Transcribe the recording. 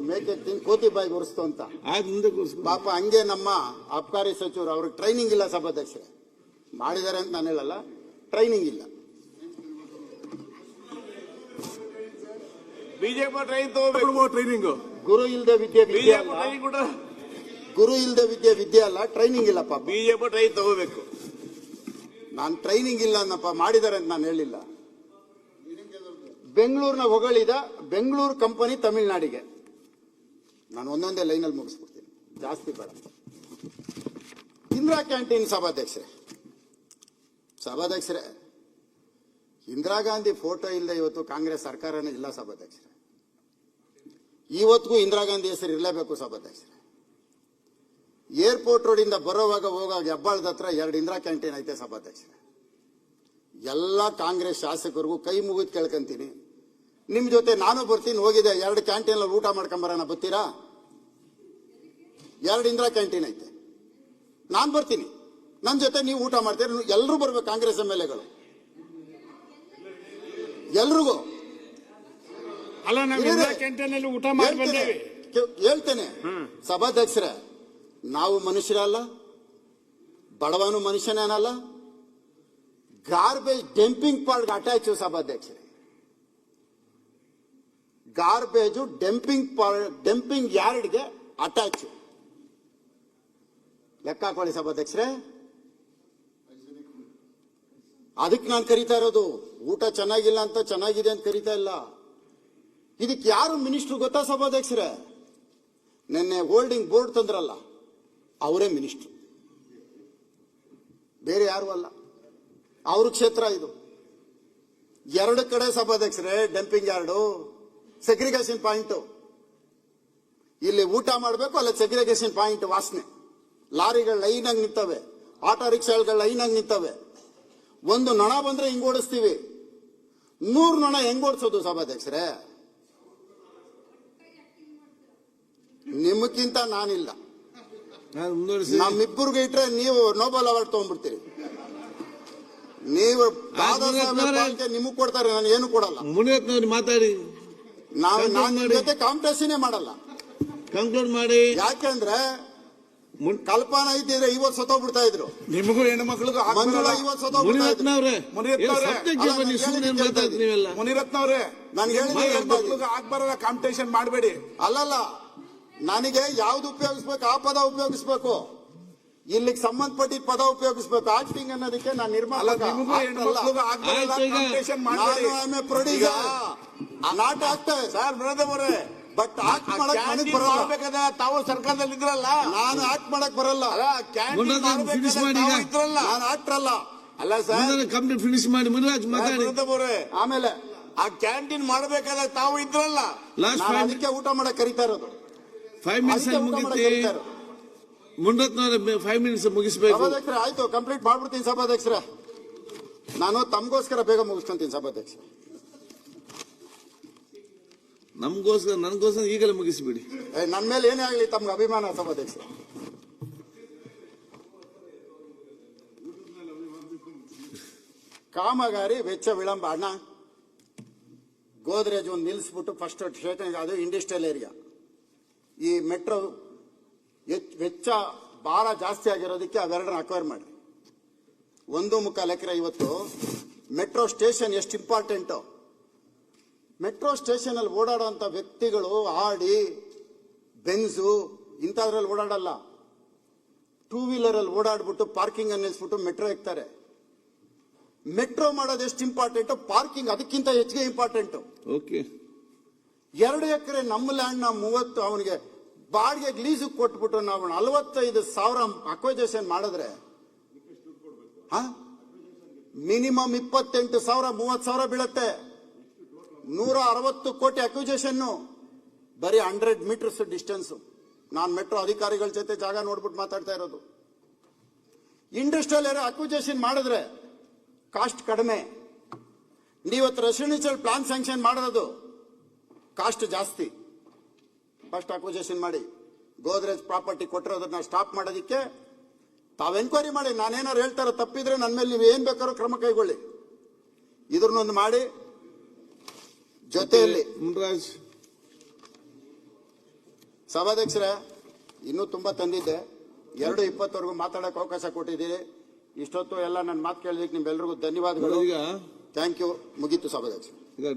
ಮೇಕೆ ತಿಂದು ಕೋತಿ ಬಾಯಿಗೆ ಉರಿಸ್ತು ಅಂತ ಪಾಪ ಹಂಗೆ ನಮ್ಮ ಅಬಕಾರಿ ಸಚಿವರು ಅವ್ರಿಗೆ ಟ್ರೈನಿಂಗ್ ಇಲ್ಲ ಸಭಾಧ್ಯಕ್ಷರೇ, ಮಾಡಿದ್ದಾರೆ ಅಂತ ನಾನು ಹೇಳಲ್ಲ, ಟ್ರೈನಿಂಗ್ ಇಲ್ಲ. ಬಿಜೆಪಿ ಟ್ರೈನಿಂಗ್ ಗುರು ಇಲ್ಲದೆ ವಿದ್ಯೆ ವಿದ್ಯೆ ಅಲ್ಲ, ಗುರು ಇಲ್ಲದೆ ವಿದ್ಯೆ ಅಲ್ಲ, ಟ್ರೈನಿಂಗ್ ಇಲ್ಲ ಪಾಪ. ಬಿಜೆಪಿ ಟ್ರೈನ್ ತಗೋಬೇಕು. ನಾನು ಟ್ರೈನಿಂಗ್ ಇಲ್ಲ ಅನ್ನಪ್ಪ, ಮಾಡಿದ್ದಾರೆ ಅಂತ ನಾನು ಹೇಳಿಲ್ಲ. ಬೆಂಗಳೂರಿನ ಹೊಗಳಿದ ಬೆಂಗಳೂರು ಕಂಪನಿ ತಮಿಳುನಾಡಿಗೆ. ನಾನು ಒಂದೊಂದೇ ಲೈನಲ್ಲಿ ಮುಗಿಸ್ಬಿಡ್ತೀನಿ, ಜಾಸ್ತಿ ಬೇಡ. ಇಂದಿರಾ ಕ್ಯಾಂಟೀನ್ ಸಭಾಧ್ಯಕ್ಷರೇ, ಇಂದಿರಾ ಗಾಂಧಿ ಫೋಟೋ ಇಲ್ಲದೆ ಇವತ್ತು ಕಾಂಗ್ರೆಸ್ ಸರ್ಕಾರನೇ ಇಲ್ಲ ಸಭಾಧ್ಯಕ್ಷರೇ. ಇವತ್ತಿಗೂ ಇಂದಿರಾ ಗಾಂಧಿ ಹೆಸರು ಇರಲೇಬೇಕು ಸಭಾಧ್ಯಕ್ಷರೇ. ಏರ್ಪೋರ್ಟ್ ರೋಡಿಂದ ಬರೋವಾಗ ಹೋಗಾಗ ಹೆಬ್ಬಾಳದ ಹತ್ರ 2 ಇಂದಿರಾ ಕ್ಯಾಂಟೀನ್ ಐತೆ ಸಭಾಧ್ಯಕ್ಷರೇ. ಎಲ್ಲ ಕಾಂಗ್ರೆಸ್ ಶಾಸಕರಿಗೂ ಕೈ ಮುಗಿದು ಕೇಳ್ಕೊಂತೀನಿ, ನಿಮ್ ಜೊತೆ ನಾನು ಬರ್ತೀನಿ, ಹೋಗಿದೆ 2 ಕ್ಯಾಂಟೀನ್ ಊಟ ಮಾಡ್ಕೊಂಬರೋಣ, ಬರ್ತೀರಾ? 2 ಇಂದಿರಾ ಕ್ಯಾಂಟೀನ್ ಐತೆ, ನಾನು ಬರ್ತೀನಿ, ನನ್ನ ಜೊತೆ ನೀವು ಊಟ ಮಾಡ್ತೀರಿ. ಎಲ್ಲರೂ ಬರ್ಬೇಕು, ಕಾಂಗ್ರೆಸ್ MLAಗಳು ಎಲ್ರಿಗೂ. ಅಲ್ಲ, ನಾವು ಕ್ಯಾಂಟೀನ್ ಅಲ್ಲಿ ಊಟ ಮಾಡಿ ಬಂದೇವೆ. ಹೇಳ್ತೇನೆ ಸಭಾಧ್ಯಕ್ಷರೇ, ನಾವು ಮನುಷ್ಯರಲ್ಲ, ಬಡವನು ಮನುಷ್ಯನೇನಲ್ಲ. ಗಾರ್ಬೇಜ್ ಡಂಪಿಂಗ್ ಪಾರ್ಟ್ಗೆ ಅಟ್ಯಾಚ್ ಸಭಾಧ್ಯಕ್ಷರೇ, ಗಾರ್ಬೇಜು ಡಂಪಿಂಗ್ ಯಾರ್ಡ್ಗೆ ಅಟ್ಯಾಚ್. ಲೆಕ್ಕ ಹಾಕೊಳ್ಳಿ ಸಭಾಧ್ಯಕ್ಷರೇ. ಅದಕ್ಕೆ ನಾನು ಕರೀತಾ ಇರೋದು. ಊಟ ಚೆನ್ನಾಗಿಲ್ಲ ಅಂತ ಚೆನ್ನಾಗಿದೆ ಅಂತ ಕರೀತಾ ಇಲ್ಲ. ಇದಕ್ಕೆ ಯಾರು ಮಿನಿಸ್ಟ್ರು ಗೊತ್ತಾ ಸಭಾಧ್ಯಕ್ಷರೇ? ನಿನ್ನೆ ಹೋಲ್ಡಿಂಗ್ ಬೋರ್ಡ್ ತಂದ್ರಲ್ಲ, ಅವರೇ ಮಿನಿಸ್ಟ್ರು, ಬೇರೆ ಯಾರು ಅಲ್ಲ. ಅವ್ರ ಕ್ಷೇತ್ರ ಇದು. 2 ಕಡೆ ಸಭಾಧ್ಯಕ್ಷರೇ ಡಂಪಿಂಗ್ ಯಾರ್ಡು, ಸೆಗ್ರಿಗೇಷನ್ ಪಾಯಿಂಟ್. ಇಲ್ಲಿ ಊಟ ಮಾಡಬೇಕು, ಅಲ್ಲ ಸೆಗ್ರಿಗೇಷನ್ ಪಾಯಿಂಟ್ ವಾಸನೆ. ಲಾರಿಗಳು ಲೈನ್ ಆಗಿ ನಿಂತವೆ, ಆಟೋ ರಿಕ್ಷಾಗಳು ಲೈನ್ ಆಗಿ ನಿಂತವೆ. ಒಂದು ನೊಣ ಬಂದ್ರೆ ಹಿಂಗ್ ಓಡಿಸ್ತೀವಿ, 100 ನೊಣ ಹೆಂಗ್ ಓಡಿಸೋದು ಸಭಾಧ್ಯಕ್ಷರೇ? ನಿಮಗಿಂತ ನಾನಿಲ್ಲ. ನಮ್ಮಿಬ್ಬರಿಗೆ ಇಟ್ರೆ ನೀವು ನೋಬೆಲ್ ಅವಾರ್ಡ್ ತಗೊಂಡ್ಬಿಡ್ತೀರಿ. ನೀವು ನಿಮಗ್ ಕೊಡ್ತಾರೆ, ನಾನು ಏನು ಕೊಡಲ್ಲ. ಮಾತಾಡಿ, ನಾನು ಜೊತೆ ಕಾಂಪಿಟೇಷನ್ ಮಾಡಲ್ಲ. ಕಂಕ್ಲೂಡ್ ಮಾಡಿ. ಯಾಕೆಂದ್ರೆ ಕಲ್ಪನಾ ಇದ್ದಿದ್ರೆ 50 ಸತ್ತೋಗ್ಬಿಡ್ತಾ ಇದ್ರು. ನಿಮಗೂ ಹೆಣ್ಮಕ್ಳಿಗೂ 50 ಸತ್ತೋಗ್ಬಿಡ್ತಾ ಇದ್ರು. ಮುನಿರತ್ನವ್ರೆ, ನಾನು ಹೆಣ್ಮಕ್ಳಿಗೂ ಆಗ್ಬಾರಲ್ಲ, ಕಾಂಪಿಟೇಷನ್ ಮಾಡಬೇಡಿ. ಅಲ್ಲಲ್ಲ, ನನಗೆ ಯಾವ್ದು ಉಪಯೋಗಿಸ್ಬೇಕು ಆ ಪದ ಉಪಯೋಗಿಸ್ಬೇಕು, ಇಲ್ಲಿಗೆ ಸಂಬಂಧಪಟ್ಟಿದ್ದ ಪದ ಉಪಯೋಗಿಸ್ಬೇಕು. ಆಕ್ಟಿಂಗ್ ಅನ್ನೋದಕ್ಕೆ ನಾನು ಪ್ರೊಡ್ಯೂಸರ್ ನಾಟ ಆಗ್ತದೆ ಸರ್ ಬ್ರದರ್. ಬಟ್ ಆಕ್ಟ್ ಮಾಡಕ್ ನನಗ್ ಬರಲ್ಲ. ತಾವು ಸರ್ಕಾರದಲ್ಲಿ ಇದ್ರಲ್ಲ, ನಾನು ಆಕ್ಟ್ ಮಾಡಕ್ ಬರಲ್ಲ. ನಾನು ಆಕ್ಟರ್ ಅಲ್ಲ. ಅಲ್ಲ ಸರ್, ಕಂಪ್ಲೀಟ್ ಫಿನಿಶ್ ಮಾಡಿ ಮುನಿರಾಜ್ ಮಾತಾಡಿ. ಆಮೇಲೆ ಆ ಕ್ಯಾಂಟೀನ್ ಮಾಡಬೇಕಾದಾಗ ತಾವು ಇದ್ರಲ್ಲ, ಅದಕ್ಕೆ ಊಟ ಮಾಡಕ್ ಕರೀತಾ ಇರೋದು. 5 ಮಿನಿಟ್ಸ್ ಮುಗಿಸಿ ಮುನಿರತ್ನವ್ರೆ, 5 ಮಿನಿಟ್ಸ್ ಮುಗಿಸ್ಬೇಕು ಸಭಾಧ್ಯಕ್ಷರೇ. ಆಯ್ತು, ಕಂಪ್ಲೀಟ್ ಮಾಡ್ಬಿಡ್ತೀನಿ ಸಭಾಧ್ಯಕ್ಷರೇ. ನಾನು ತಮಗೋಸ್ಕರ ಬೇಗ ಮುಗಿಸ್ಕೊಂತೀನಿ ಸಭಾಧ್ಯಕ್ಷ. ನನಗೋಸ್ಕರ ಈಗಲೇ ಮುಗಿಸಿಬಿಡಿ. ನನ್ನ ಮೇಲೆ ಏನೇ ಆಗಲಿ ತಮ್ಗೆ ಅಭಿಮಾನ ಸಭಾಧ್ಯಕ್ಷ. ಕಾಮಗಾರಿ ವೆಚ್ಚ ವಿಳಂಬ. ಅಣ್ಣ, ಗೋದ್ರೇಜ್ ಒಂದು ನಿಲ್ಲಿಸ್ಬಿಟ್ಟು ಫಸ್ಟ್ ಸ್ಟೇಷನ್, ಅದು ಇಂಡಸ್ಟ್ರಿಯಲ್ ಏರಿಯಾ. ಈ ಮೆಟ್ರೋ ವೆಚ್ಚ ಭಾರ ಜಾಸ್ತಿ ಆಗಿರೋದಕ್ಕೆ ಅವೆರಡನ್ನ ಅಕ್ವೈರ್ ಮಾಡಿ. 1.25 ಎಕರೆ. ಇವತ್ತು ಮೆಟ್ರೋ ಸ್ಟೇಷನ್ ಎಷ್ಟು ಇಂಪಾರ್ಟೆಂಟು. ಮೆಟ್ರೋ ಸ್ಟೇಷನ್ ಅಲ್ಲಿ ಓಡಾಡುವಂತ ವ್ಯಕ್ತಿಗಳು ಆಡಿ, ಬೆನ್ಸು ಇಂಥದ್ರಲ್ಲಿ ಓಡಾಡಲ್ಲ. 2 ವೀಲರ್ ಅಲ್ಲಿ ಓಡಾಡ್ಬಿಟ್ಟು ಪಾರ್ಕಿಂಗ್ ಅನ್ನು ನಿಲ್ಲಿಸ್ಬಿಟ್ಟು ಮೆಟ್ರೋ ಇಕ್ತಾರೆ. ಮೆಟ್ರೋ ಮಾಡೋದು ಎಷ್ಟು ಇಂಪಾರ್ಟೆಂಟ್, ಪಾರ್ಕಿಂಗ್ ಅದಕ್ಕಿಂತ ಹೆಚ್ಚಿಗೆ ಇಂಪಾರ್ಟೆಂಟ್. 2 ಎಕರೆ ನಮ್ಮ ಲ್ಯಾಂಡ್ ನ 30 ಅವನಿಗೆ ಬಾಡಿಗೆ ಲೀಸ್ ಕೊಟ್ಬಿಟ್ಟು ನಾವು 45,000 ಅಕ್ವೈಜೇಷನ್ ಮಾಡಿದ್ರೆ ಮಿನಿಮಮ್ 28,000 30,000 ಬೀಳುತ್ತೆ. 160 ಕೋಟಿ ಅಕ್ವಿಜೇಷನ್, ಬರೀ 100 ಮೀಟರ್ಸ್ ಡಿಸ್ಟೆನ್ಸ್. ನಾನು ಮೆಟ್ರೋ ಅಧಿಕಾರಿಗಳ ಜೊತೆ ಜಾಗ ನೋಡ್ಬಿಟ್ಟು ಮಾತಾಡ್ತಾ ಇರೋದು. ಇಂಡಸ್ಟ್ರಿಯಲ್ ಏರಿಯಾ ಅಕ್ವಿಜೇಷನ್ ಮಾಡಿದ್ರೆ ಕಾಸ್ಟ್ ಕಡಿಮೆ. ನೀವತ್ತು ರೆಸಿಡೆನ್ಷಿಯಲ್ ಪ್ಲಾನ್ ಸ್ಯಾಂಕ್ಷನ್ ಮಾಡೋದು ಕಾಸ್ಟ್ ಜಾಸ್ತಿ. ಫಸ್ಟ್ ಅಕ್ವಿಜೇಷನ್ ಮಾಡಿ. ಗೋದ್ರೇಜ್ ಪ್ರಾಪರ್ಟಿ ಕೊಟ್ಟಿರೋದನ್ನ ಸ್ಟಾಪ್ ಮಾಡೋದಕ್ಕೆ ತಾವು ಎನ್ಕ್ವೈರಿ ಮಾಡಿ. ನಾನೇನಾರು ಹೇಳ್ತಾರೋ ತಪ್ಪಿದ್ರೆ ನನ್ನ ಮೇಲೆ ನೀವು ಏನ್ ಬೇಕಾದ್ರೂ ಕ್ರಮ ಕೈಗೊಳ್ಳಿ. ಇದ್ರನ್ನೊಂದು ಮಾಡಿ. ಜೊತೆಯಲ್ಲಿ ಮುನ್ರಾಜ್ ಸಭಾಧ್ಯಕ್ಷರೇ, ಇನ್ನೂ ತುಂಬಾ ತಂದಿದ್ದೆ. 2:20 ಮಾತಾಡಕ್ಕೆ ಅವಕಾಶ ಕೊಟ್ಟಿದ್ದೀರಿ. ಇಷ್ಟೊತ್ತು ಎಲ್ಲ ನನ್ನ ಮಾತು ಕೇಳಿದಕ್ಕೆ ನಿಮ್ಮೆಲ್ಲರಿಗೂ ಧನ್ಯವಾದಗಳು. ಈಗ ಥ್ಯಾಂಕ್ ಯು. ಮುಗೀತು ಸಭಾಧ್ಯಕ್ಷ. ಈಗ